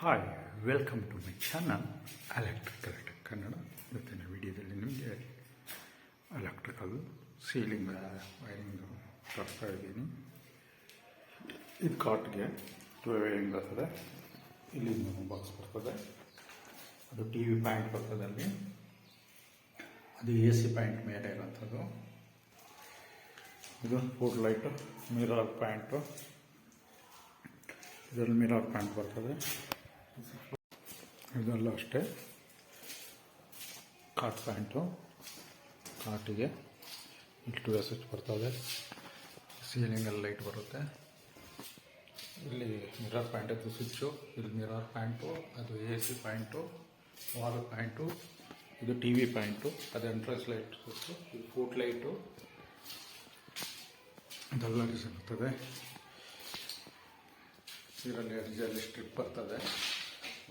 Hi welcome to my channel electrical tech Kannada. ಇವತ್ತಿನ ವಿಡಿಯೋದಲ್ಲಿ ನಿಮಗೆ ಎಲೆಕ್ಟ್ರಿಕಲ್ ಸೀಲಿಂಗ್ ವೈರಿಂಗ್ ತೋರಿಸ್ತಾ ಇದ್ದೀನಿ. ಇದು ಕಾಟ್ಗೆ ವೈರಿಂಗ್ ಬರ್ತದೆ. ಇಲ್ಲಿ ಬಾಕ್ಸ್ ಬರ್ತದೆ, ಅದು ಟಿ ವಿ ಪಾಯಿಂಟ್ ಬರ್ತದೆ, ಅಲ್ಲಿ ಅದು ಎ ಸಿ ಪಾಯಿಂಟ್ ಮೇಲೆ ಇರೋಂಥದ್ದು. ಇದು ಫುಡ್ ಲೈಟು, ಮಿರರ್ ಪಾಯಿಂಟು, ಇದರಲ್ಲಿ ಮಿರರ್ ಪಾಯಿಂಟ್ ಬರ್ತದೆ. ಇದೆಲ್ಲ ಅಷ್ಟೇ ಕಾಟ್ ಪ್ಯಾಂಟು, ಕಾಟಿಗೆ ಇಲ್ಲಿ 2 ಸ್ವಿಚ್ ಬರ್ತದೆ. ಸೀಲಿಂಗಲ್ಲಿ ಲೈಟ್ ಬರುತ್ತೆ. ಇಲ್ಲಿ ಮಿರರ್ ಪ್ಯಾಂಟ್ ಅದು ಸ್ವಿಚ್ಚು, ಇಲ್ಲಿ ಮಿರರ್ ಪ್ಯಾಂಟು, ಅದು A C point, wall pant, ಇದು ಟಿ ವಿ ಪಾಯಿಂಟು, ಅದು ಎಂಟ್ರೆನ್ಸ್ ಲೈಟ್ ಸ್ವಿಚ್ಚು, ಇದು ಫುಟ್ ಲೈಟು, ಇದೆಲ್ಲ ಬರ್ತದೆ. ಇದರಲ್ಲಿ ಎಡ್ಜಲ್ಲಿ ಸ್ಟ್ರಿಪ್ ಬರ್ತದೆ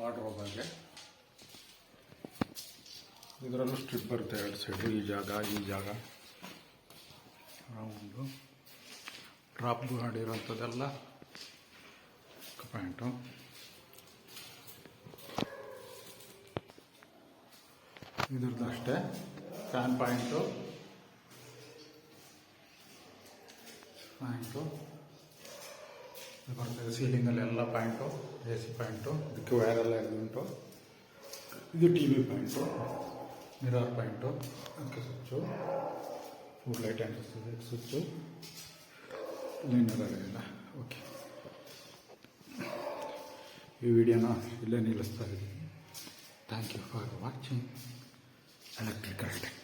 ವಾರ್ಡ್ರೋಬಾಗೆ. ಇದರಲ್ಲೂ ಸ್ಟ್ರಿಪ್ ಬರುತ್ತೆ ಎರಡು ಸೈಡು, ಈ ಜಾಗ ಒಂದು ಡ್ರಾಪ್ ಮಾಡಿರೋಂಥದ್ದೆಲ್ಲ ಪ್ಯಾಂಟು. ಇದ್ರದ್ದು ಅಷ್ಟೇ ಫ್ಯಾನ್ ಪಾಯಿಂಟು ಬರ್ತದೆ. ಸೀಲಿಂಗಲ್ಲಿ ಎಲ್ಲ ಪಾಯಿಂಟು, ಎ ಸಿ ಪಾಯಿಂಟು, ಇದಕ್ಕೆ ವೈರೆಲ್ಲ ಉಂಟು. ಇದು T V point, mirror point, ಅದಕ್ಕೆ ಸ್ವಿಚ್ಚು, ಫುಡ್ ಲೈಟ್ ಅಂಟಿಸ್ತದೆ ಸ್ವಿಚ್ಚು, ಇಲ್ಲ. ಓಕೆ, ಈ ವಿಡಿಯೋನ ಇಲ್ಲೇ ನಿಲ್ಲಿಸ್ತಾ ಇದ್ದೀನಿ. Thank you for watching electrical tech.